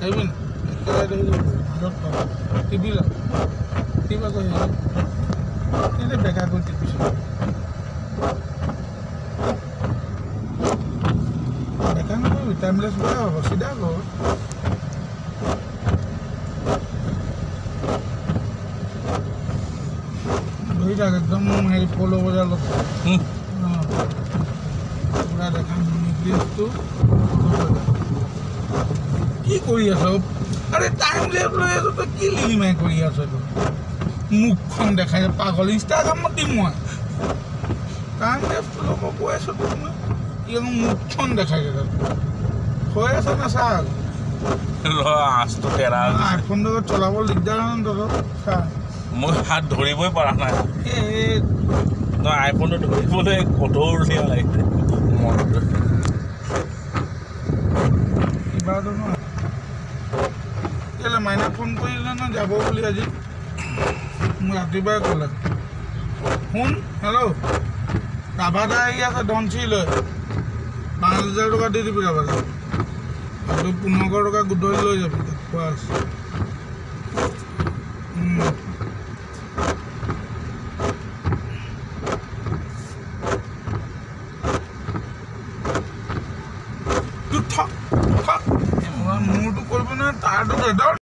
আহিবি না টিভি ল টিভি আকৌ হেৰি বেকা কৰি টিপিছ বেকা নকৰিবি টাইমলেছ বেয়া হ'ব চিধা কৰ ধৰি থাক একদম হেৰি পল' বজাৰ লগত পুৰা দেখা নিৰ্দিষ্টটো কি কৰি আছ আৰে টাইম লেপ লৈ আছ তই কি লিলিমাই কৰি আছ এইটো মুখখন দেখাই পাগল ইনষ্টাগ্ৰামত দিম মই টাইম লেপটো ল'ব কৈ আছোঁ তোক মই কি মুখখন দেখাই হৈ আছ না চাল আইফোন লগত চলাব দিগদাৰ নহয় তহঁতৰ চা মই হাত ধৰিবই পৰা নাই তই আইফোনটো ধৰিবলৈ কঠোৰ উলিয়াব লাগিছে মনটো কিবাটো নহয় কেলৈ মাইনা ফোন কৰিলে ন যাব বুলি আজি মোক ৰাতিপুৱাই ক'লে শুন হেল্ল' ৰাভাদা আহি আছে ধনচি লৈ 5,000 টকা দি দিবি ৰাভাদা আৰু 1500 টকা গোটৰি লৈ যাবি কোৱা আছে মোৰটো কৰিব নহয় তাৰটো